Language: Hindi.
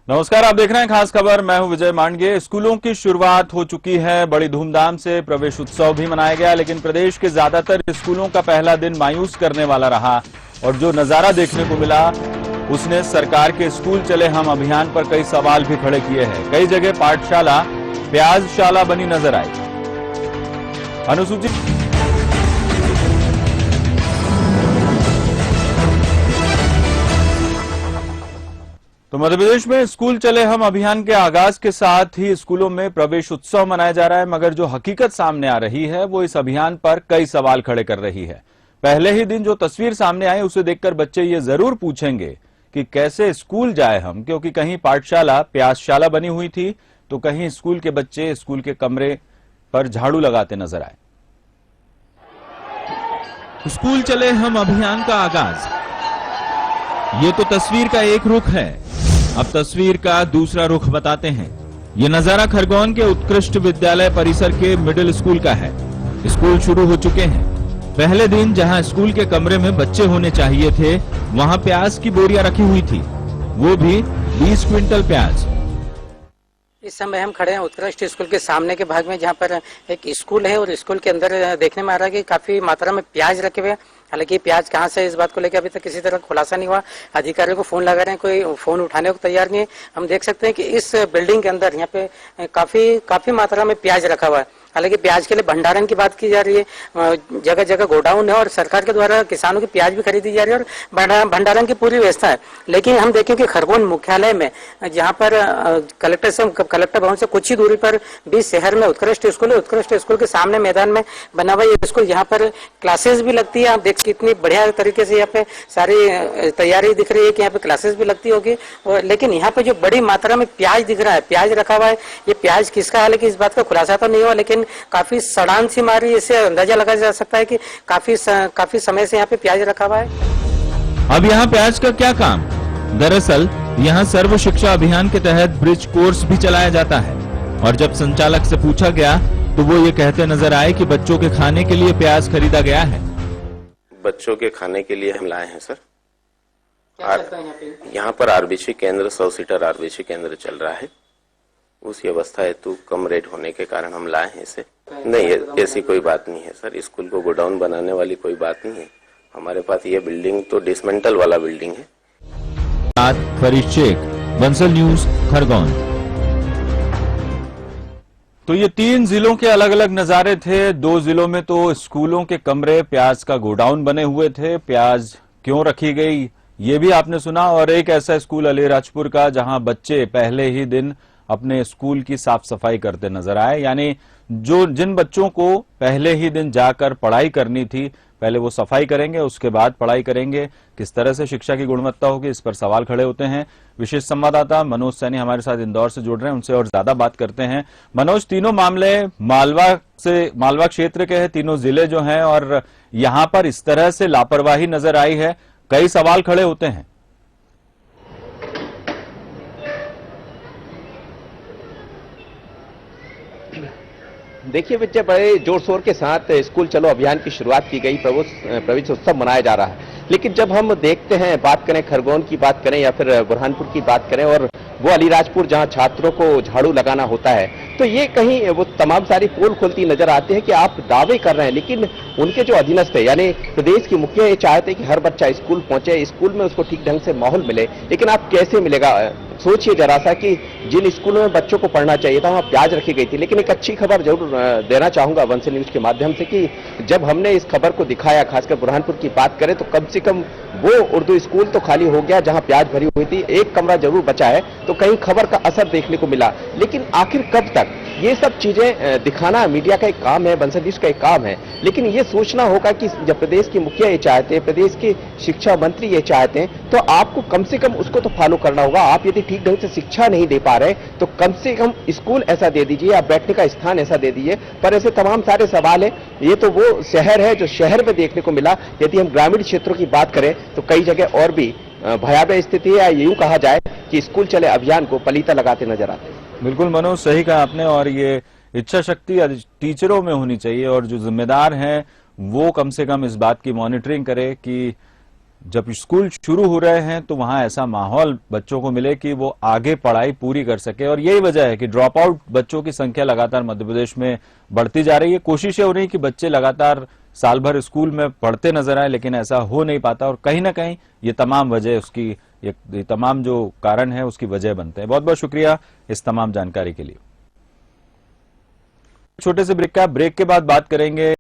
नमस्कार, आप देख रहे हैं खास खबर। मैं हूं विजय मांडगे। स्कूलों की शुरुआत हो चुकी है, बड़ी धूमधाम से प्रवेश उत्सव भी मनाया गया, लेकिन प्रदेश के ज्यादातर स्कूलों का पहला दिन मायूस करने वाला रहा और जो नजारा देखने को मिला उसने सरकार के स्कूल चले हम अभियान पर कई सवाल भी खड़े किए हैं। कई जगह पाठशाला प्याजशाला बनी नजर आई। अनुसूचित तो मध्य प्रदेश में स्कूल चले हम अभियान के आगाज के साथ ही स्कूलों में प्रवेश उत्सव मनाया जा रहा है, मगर जो हकीकत सामने आ रही है वो इस अभियान पर कई सवाल खड़े कर रही है। पहले ही दिन जो तस्वीर सामने आई उसे देखकर बच्चे ये जरूर पूछेंगे कि कैसे स्कूल जाए हम, क्योंकि कहीं पाठशाला प्याजशाला बनी हुई थी तो कहीं स्कूल के बच्चे स्कूल के कमरे पर झाड़ू लगाते नजर आए। स्कूल चले हम अभियान का आगाज, ये तो तस्वीर का एक रुख है। अब तस्वीर का दूसरा रुख बताते हैं। ये नजारा खरगोन के उत्कृष्ट विद्यालय परिसर के मिडिल स्कूल का है। स्कूल शुरू हो चुके हैं। पहले दिन जहां स्कूल के कमरे में बच्चे होने चाहिए थे, वहां प्याज की बोरियां रखी हुई थी, वो भी 20 क्विंटल प्याज। इस समय हम खड़े हैं उत्कृष्ट स्कूल के सामने के भाग में, जहां पर एक स्कूल है और स्कूल के अंदर देखने में आ रहा है कि काफी मात्रा में प्याज रखे हुए हैं। हालांकि प्याज कहां से, इस बात को लेकर अभी तक किसी तरह खुलासा नहीं हुआ। अधिकारियों को फोन लगा रहे हैं, कोई फोन उठाने को तैयार नहीं है। हम देख सकते हैं कि इस बिल्डिंग के अंदर यहाँ पे काफी मात्रा में प्याज रखा हुआ है। हालांकि प्याज के लिए भंडारण की बात की जा रही है, जगह जगह गोडाउन है और सरकार के द्वारा किसानों की प्याज भी खरीदी जा रही है और भंडारण की पूरी व्यवस्था है। लेकिन हम देखें कि खरगोन मुख्यालय में, जहां पर कलेक्टर भवन से कुछ ही दूरी पर भी शहर में उत्कृष्ट स्कूल है। उत्कृष्ट स्कूल के सामने मैदान में बना हुआ ये स्कूल, यहाँ पर क्लासेस भी लगती है। आप देख कितनी बढ़िया तरीके से यहाँ पे सारी तैयारी दिख रही है कि यहाँ पे क्लासेस भी लगती होगी। लेकिन यहाँ पे जो बड़ी मात्रा में प्याज दिख रहा है, प्याज रखा हुआ है, ये प्याज किसका है, लेकिन इस बात का खुलासा तो नहीं हुआ। लेकिन काफी सड़ान सी मारी, इससे अंदाजा लगाया जा सकता है कि काफी समय से यहाँ पे प्याज रखा हुआ है। अब यहाँ प्याज का क्या काम? दरअसल यहाँ सर्व शिक्षा अभियान के तहत ब्रिज कोर्स भी चलाया जाता है और जब संचालक से पूछा गया तो वो ये कहते नजर आए कि बच्चों के खाने के लिए प्याज खरीदा गया है। बच्चों के खाने के लिए हम लाए हैं सर। यहाँ पर आरबीसी केंद्र 100 सीटर आरबीसी केंद्र चल रहा है। उस व्यवस्था हेतु कम रेट होने के कारण हम लाए हैं इसे। नहीं, ऐसी कोई बात नहीं है सर। स्कूल को गोडाउन बनाने वाली कोई बात नहीं है। हमारे पास ये बिल्डिंग तो डिसमेंटल वाला बिल्डिंग है। फरीद शेख, बंसल न्यूज, खरगोन। तो ये 3 जिलों के अलग अलग नजारे थे। 2 जिलों में तो स्कूलों के कमरे प्याज का गोडाउन बने हुए थे। प्याज क्यों रखी गई ये भी आपने सुना। और एक ऐसा स्कूल अलीराजपुर का जहां बच्चे पहले ही दिन अपने स्कूल की साफ सफाई करते नजर आए। यानी जिन बच्चों को पहले ही दिन जाकर पढ़ाई करनी थी, पहले वो सफाई करेंगे, उसके बाद पढ़ाई करेंगे। किस तरह से शिक्षा की गुणवत्ता होगी, इस पर सवाल खड़े होते हैं। विशेष संवाददाता मनोज सैनी हमारे साथ इंदौर से जुड़ रहे हैं, उनसे और ज्यादा बात करते हैं। मनोज, तीनों मामले मालवा क्षेत्र के हैं, तीनों जिले जो हैं, और यहां पर इस तरह से लापरवाही नजर आई है, कई सवाल खड़े होते हैं। देखिए विजय, बड़े जोर शोर के साथ स्कूल चलो अभियान की शुरुआत की गई, प्रवेश उत्सव मनाया जा रहा है। लेकिन जब हम देखते हैं, बात करें खरगोन की बात करें या फिर बुरहानपुर की बात करें और वो अलीराजपुर जहां छात्रों को झाड़ू लगाना होता है, तो ये कहीं वो तमाम सारी पोल खुलती नजर आती है कि आप दावे कर रहे हैं, लेकिन उनके जो अधीनस्थ है यानी प्रदेश के मुखिया ये चाहते हैं कि हर बच्चा स्कूल पहुंचे, स्कूल में उसको ठीक ढंग से माहौल मिले। लेकिन आप कैसे मिलेगा? सोचिए जरा सा कि जिन स्कूलों में बच्चों को पढ़ना चाहिए था वहां प्याज रखी गई थी। लेकिन एक अच्छी खबर जरूर देना चाहूंगा बंसल न्यूज के माध्यम से कि जब हमने इस खबर को दिखाया, खासकर बुरहानपुर की बात करें, तो कम से कम वो उर्दू स्कूल तो खाली हो गया जहां प्याज भरी हुई थी, एक कमरा जरूर बचा है। तो कहीं खबर का असर देखने को मिला। लेकिन आखिर कब तक ये सब चीजें दिखाना मीडिया का एक काम है, बंसल न्यूज का एक काम है। लेकिन ये सोचना होगा कि जब प्रदेश के मुखिया ये चाहते हैं, प्रदेश के शिक्षा मंत्री ये चाहते हैं, तो आपको कम से कम उसको तो फॉलो करना होगा। आप यदि ठीक ढंग से शिक्षा नहीं दे पा रहे तो कम से कम स्कूल ऐसा दे दीजिए, आप बैठने का स्थान ऐसा दे दीजिए। पर ऐसे तमाम सारे सवाल है। ये तो वो शहर है जो शहर में देखने को मिला। यदि हम ग्रामीण क्षेत्रों की बात करें तो कई जगह और भी भयावह स्थिति है, या यूं कहा जाए कि स्कूल चले अभियान को पलीता लगाते नजर आते हैं। बिल्कुल मनोज, सही कहा आपने। और ये इच्छा शक्ति टीचरों में होनी चाहिए और जो जिम्मेदार हैं वो कम से कम इस बात की मॉनिटरिंग करे कि जब स्कूल शुरू हो रहे हैं तो वहां ऐसा माहौल बच्चों को मिले कि वो आगे पढ़ाई पूरी कर सके। और यही वजह है कि ड्रॉप आउट बच्चों की संख्या लगातार मध्य प्रदेश में बढ़ती जा रही है। कोशिशें हो रही कि बच्चे लगातार साल भर स्कूल में पढ़ते नजर आए, लेकिन ऐसा हो नहीं पाता और कहीं ना कहीं ये तमाम वजह उसकी ये तमाम जो कारण है उसकी वजह बनते हैं। बहुत बहुत शुक्रिया इस तमाम जानकारी के लिए। छोटे से ब्रेक के बाद बात करेंगे